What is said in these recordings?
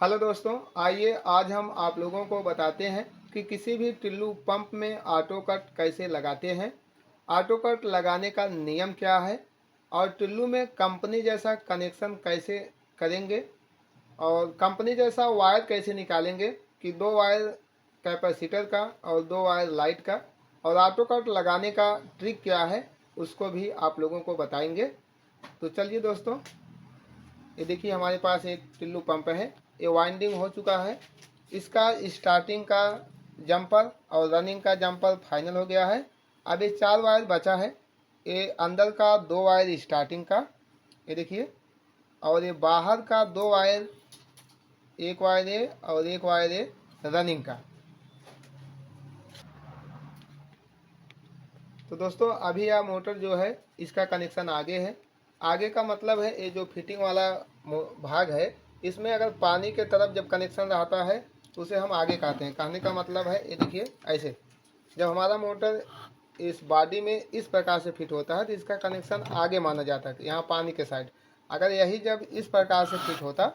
Hello दोस्तों, आइए आज हम आप लोगों को बताते हैं कि किसी भी टिल्लू पंप में ऑटो कट कैसे लगाते हैं। ऑटो कट लगाने का नियम क्या है और टिल्लू में कंपनी जैसा कनेक्शन कैसे करेंगे और कंपनी जैसा वायर कैसे निकालेंगे कि दो वायर कैपेसिटर का और दो वायर लाइट का, और ऑटो कट लगाने का ट्रिक क्या है उसको भी आप लोगों को बताएंगे। तो चलिए दोस्तों, ये देखिए हमारे पास एक टिल्लू पंप है। ये वाइंडिंग हो चुका है। इसका स्टार्टिंग का जंपर और रनिंग का जंपर फाइनल हो गया है। अब ये 4 वायर बचा है। ये अंदर का 2 वायर स्टार्टिंग का, ये देखिए, और ये बाहर का 2 वायर, एक वायर ये और एक वायर ये रनिंग का। तो दोस्तों अभी यह मोटर जो है इसका कनेक्शन आगे है। आगे का मतलब है ये जो फिटिंग वाला भाग है, इसमें अगर पानी के तरफ जब कनेक्शन रहता है तो उसे हम आगे कहते हैं। कहने का मतलब है ये देखिए, ऐसे जब हमारा मोटर इस बॉडी में इस प्रकार से फिट होता है तो इसका कनेक्शन आगे माना जाता है, यहाँ पानी के साइड। अगर यही जब इस प्रकार से फिट होता,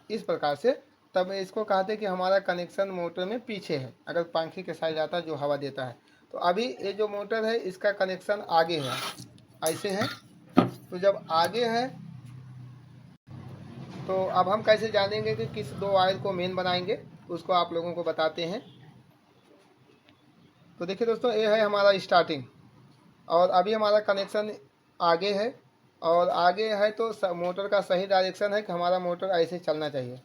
इस प्रकार से, तब इसको कहते हैं कि हमारा कनेक्शन मोटर में पीछे है, अगर पंखे के साइड आता है जो हवा देता है। तो अभी ये जो मोटर है इसका कनेक्शन आगे है, ऐसे है। तो जब आगे है तो अब हम कैसे जानेंगे कि किस 2 वायर को मेन बनाएंगे, उसको आप लोगों को बताते हैं। तो देखिए दोस्तों, ये है हमारा स्टार्टिंग और अभी हमारा कनेक्शन आगे है। और आगे है तो मोटर का सही डायरेक्शन है कि हमारा मोटर ऐसे चलना चाहिए।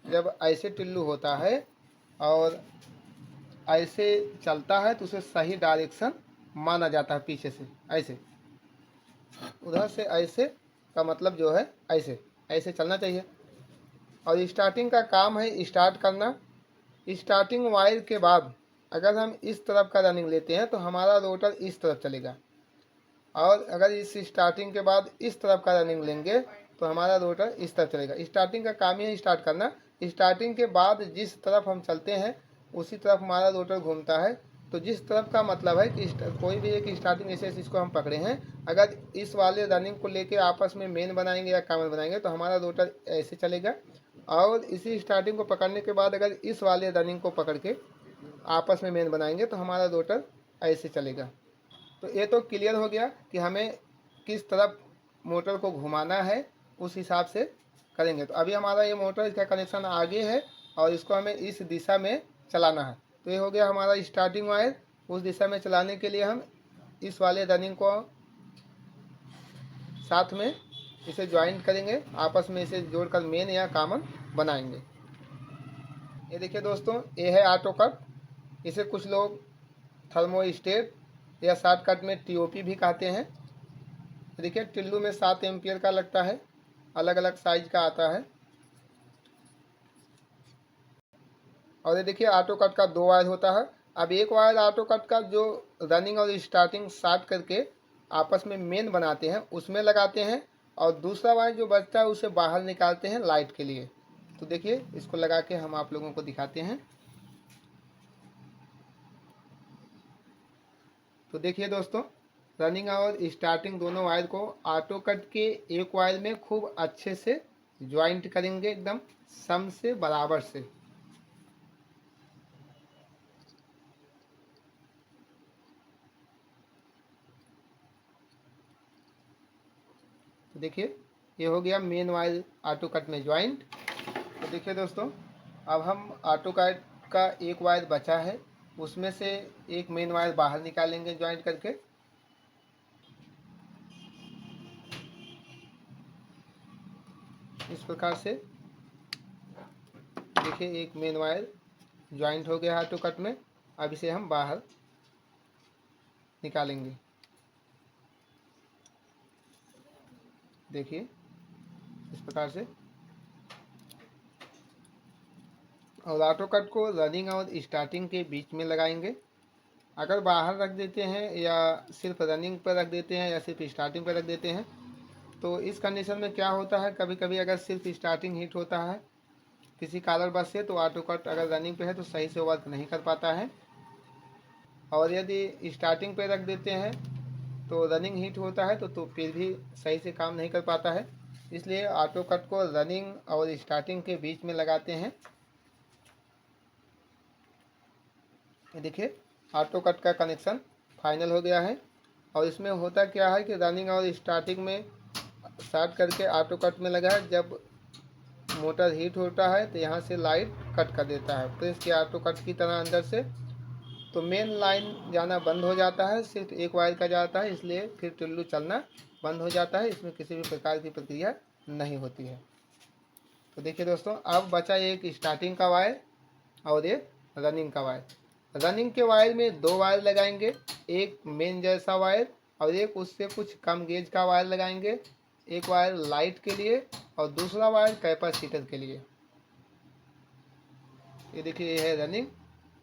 जब ऐसे टिल्लू होता है और ऐसे चलता है तो उसे सही डायरेक्शन माना जाता है। पीछे से ऐसे, उधर से ऐसे का मतलब जो है ऐसे ऐसे चलना चाहिए। और स्टार्टिंग का काम है स्टार्ट करना। स्टार्टिंग वायर के बाद अगर हम इस तरफ का रनिंग लेते हैं तो हमारा रोटर इस तरफ चलेगा, और अगर इस स्टार्टिंग के बाद इस तरफ का रनिंग लेंगे तो हमारा रोटर इस तरफ चलेगा। स्टार्टिंग का काम ही है स्टार्ट करना। स्टार्टिंग के बाद जिस तरफ हम चलते हैं उसी तरफ हमारा रोटर घूमता है। तो जिस तरफ का मतलब है कि कोई भी एक स्टार्टिंग जैसे इसको हम पकड़े हैं, अगर इस वाले रनिंग को लेके आपस में मेन बनाएंगे या कामन बनाएंगे तो हमारा रोटर ऐसे चलेगा। और इसी स्टार्टिंग को पकड़ने के बाद अगर इस वाले रनिंग को पकड़ के आपस में मेन बनाएंगे तो हमारा रोटर ऐसे चलेगा। तो ये तो क्लियर हो गया कि हमें किस तरफ मोटर को घुमाना है, उस हिसाब से करेंगे। तो अभी हमारा ये मोटर, इसका कनेक्शन आगे है और इसको हमें इस दिशा में चलाना है। तो ये हो गया हमारा स्टार्टिंग वायर। उस दिशा में चलाने के लिए हम इस वाले रनिंग को साथ में इसे ज्वाइंट करेंगे, आपस में इसे जोड़कर मेन या कॉमन बनाएंगे। ये देखिए दोस्तों, ये है ऑटो कट। इसे कुछ लोग थर्मोस्टेट या शॉर्टकट में टीओपी भी कहते हैं। देखिए टिल्लू में 7 एम्पियर का लगता है, अलग अलग साइज का आता है। और ये देखिए ऑटो कट का 2 वायर होता है। अब एक वायर ऑटो कट का जो रनिंग और स्टार्टिंग शॉर्ट करके आपस में मेन बनाते हैं उसमें लगाते हैं, और दूसरा वायर जो बचता है उसे बाहर निकालते हैं लाइट के लिए। तो देखिए इसको लगा के हम आप लोगों को दिखाते हैं। तो देखिए दोस्तों, रनिंग और स्टार्टिंग दोनों वायर को ऑटो कट के एक वायर में खूब अच्छे से ज्वाइंट करेंगे, एकदम सम से बराबर से। तो देखिए ये हो गया मेन वायर ऑटो कट में ज्वाइंट। तो देखिए दोस्तों, अब हम ऑटो कट का एक वायर बचा है, उसमें से एक मेन वायर बाहर निकालेंगे ज्वाइंट करके। इस प्रकार से देखिए एक मेन वायर ज्वाइंट हो गया ऑटो कट में। अब इसे हम बाहर निकालेंगे। देखिए इस प्रकार से। और ऑटो कट को रनिंग और स्टार्टिंग के बीच में लगाएंगे। अगर बाहर रख देते हैं या सिर्फ रनिंग पर रख देते हैं या सिर्फ स्टार्टिंग पर रख देते हैं तो इस कंडीशन में क्या होता है, कभी कभी अगर सिर्फ स्टार्टिंग हीट होता है किसी कारणवश से, तो ऑटो कट अगर रनिंग पे है तो सही से वर्क नहीं कर पाता है। और यदि स्टार्टिंग पे रख देते हैं तो रनिंग हीट होता है तो फिर भी सही से काम नहीं कर पाता है। इसलिए ऑटो कट को रनिंग और स्टार्टिंग के बीच में लगाते हैं। ये देखिए ऑटो कट का कनेक्शन फाइनल हो गया है। और इसमें होता क्या है कि रनिंग और स्टार्टिंग में स्टार्ट करके ऑटो कट में लगा है, जब मोटर हीट होता है तो यहाँ से लाइट कट कर देता है प्रेस किया ऑटो कट की तरह अंदर से, तो मेन लाइन जाना बंद हो जाता है, सिर्फ एक वायर का जाता है, इसलिए फिर टुल्लू चलना बंद हो जाता है। इसमें किसी भी प्रकार की प्रक्रिया नहीं होती है। तो देखिए दोस्तों, अब बचा एक स्टार्टिंग का वायर और एक रनिंग का वायर। रनिंग के वायर में दो वायर लगाएंगे, एक मेन जैसा वायर और एक उससे कुछ कम गेज का वायर लगाएंगे। एक वायर लाइट के लिए और दूसरा वायर कैपेसिटर के लिए। ये देखिए ये है रनिंग।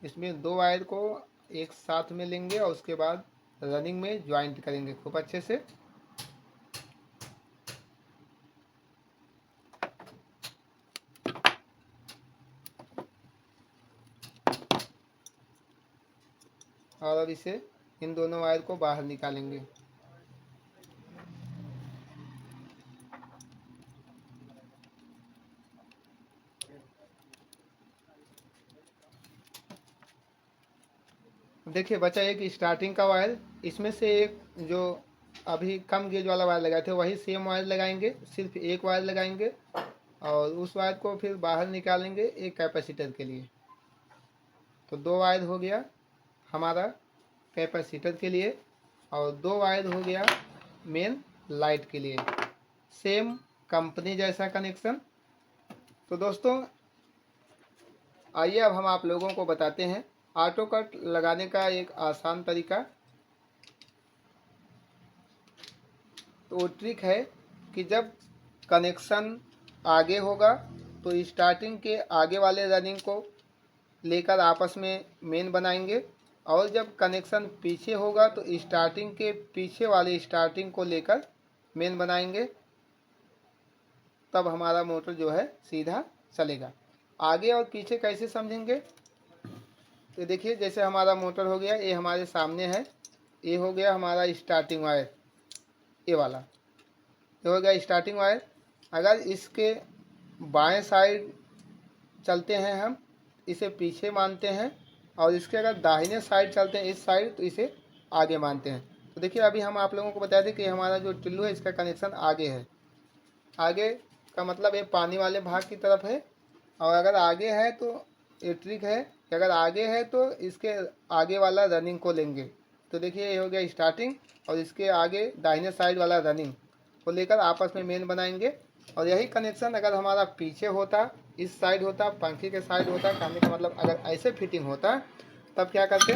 इसमें दो वायर को एक साथ में लेंगे और उसके बाद रनिंग में ज्वाइंट करेंगे खूब अच्छे से। और अब इसे इन दोनों वायर को बाहर निकालेंगे। देखिए बचा एक स्टार्टिंग का वायर। इसमें से एक जो अभी कम गेज वाला वायर लगाए थे वही सेम वायर लगाएंगे, सिर्फ एक वायर लगाएंगे और उस वायर को फिर बाहर निकालेंगे एक कैपेसिटर के लिए। तो दो वायर हो गया हमारा कैपेसिटर के लिए और दो वायर हो गया मेन लाइट के लिए, सेम कंपनी जैसा कनेक्शन। तो दोस्तों आइए अब हम आप लोगों को बताते हैं ऑटो कट लगाने का एक आसान तरीका। तो वो ट्रिक है कि जब कनेक्शन आगे होगा तो स्टार्टिंग के आगे वाले रनिंग को लेकर आपस में मेन बनाएंगे और जब कनेक्शन पीछे होगा तो स्टार्टिंग के पीछे वाले स्टार्टिंग को लेकर मेन बनाएंगे, तब हमारा मोटर जो है सीधा चलेगा। आगे और पीछे कैसे समझेंगे? तो देखिए जैसे हमारा मोटर हो गया, ये हमारे सामने है, ये हो गया हमारा स्टार्टिंग वायर, ये वाला ये हो गया स्टार्टिंग वायर। अगर इसके बाएं साइड चलते हैं हम, इसे पीछे मानते हैं और इसके अगर दाहिने साइड चलते हैं इस साइड तो इसे आगे मानते हैं। तो देखिए अभी हम आप लोगों को बता दें कि हमारा जो टुल्लू है इसका कनेक्शन आगे है। आगे का मतलब ये पानी वाले भाग की तरफ है और अगर आगे है तो ये ट्रिक है कि अगर आगे है तो इसके आगे वाला रनिंग को लेंगे। तो देखिए ये हो गया स्टार्टिंग और इसके आगे दाहिने साइड वाला रनिंग को लेकर आपस में मेन बनाएंगे। और यही कनेक्शन अगर हमारा पीछे होता, इस साइड होता, पंखे के साइड होता, कहने का मतलब अगर ऐसे फिटिंग होता तब क्या करते,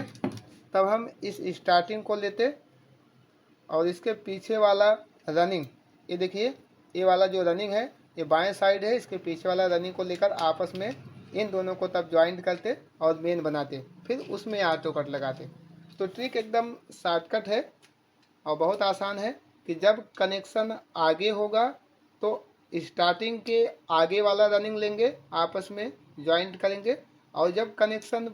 तब हम इस स्टार्टिंग को लेते और इसके पीछे वाला रनिंग, ये देखिए ये वाला जो रनिंग है ये बाएं साइड है, इसके पीछे वाला रनिंग को लेकर आपस में इन दोनों को तब ज्वाइंट करते और मेन बनाते, फिर उसमें ऑटो कट लगाते। तो ट्रिक एकदम शॉर्टकट है और बहुत आसान है कि जब कनेक्शन आगे होगा तो स्टार्टिंग के आगे वाला रनिंग लेंगे, आपस में ज्वाइंट करेंगे और जब कनेक्शन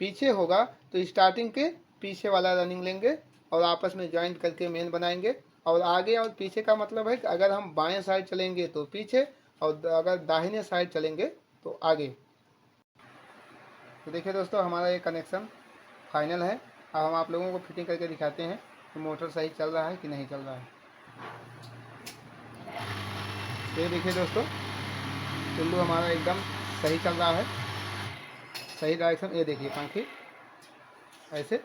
पीछे होगा तो स्टार्टिंग के पीछे वाला रनिंग लेंगे और आपस में ज्वाइंट करके मेन बनाएंगे। और आगे और पीछे का मतलब है कि अगर हम बाएं साइड चलेंगे तो पीछे और अगर दाहिने साइड चलेंगे तो आगे। तो देखिए दोस्तों हमारा ये कनेक्शन फाइनल है। अब हम आप लोगों को फिटिंग करके दिखाते हैं कि मोटर सही चल रहा है कि नहीं चल रहा है। ये देखिए दोस्तों टुल्लू हमारा एकदम सही चल रहा है, सही डायरेक्शन। ये देखिए पंखे ऐसे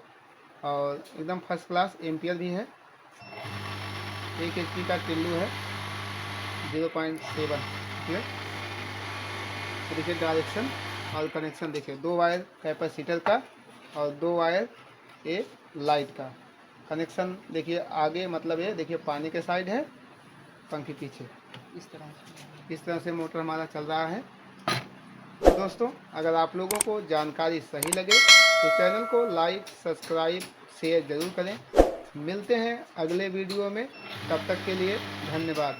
और एकदम फर्स्ट क्लास एम्पियर भी है। 1 HP का टुल्लू है 0.7। ठीक है, तो देखिए डायरेक्शन और कनेक्शन देखिए, दो वायर कैपेसिटर का और दो वायर ये लाइट का कनेक्शन। देखिए आगे मतलब ये देखिए पानी के साइड है, पंखे पीछे, इस तरह से मोटर हमारा चल रहा है। तो दोस्तों अगर आप लोगों को जानकारी सही लगे तो चैनल को लाइक, सब्सक्राइब, शेयर ज़रूर करें। मिलते हैं अगले वीडियो में, तब तक के लिए धन्यवाद।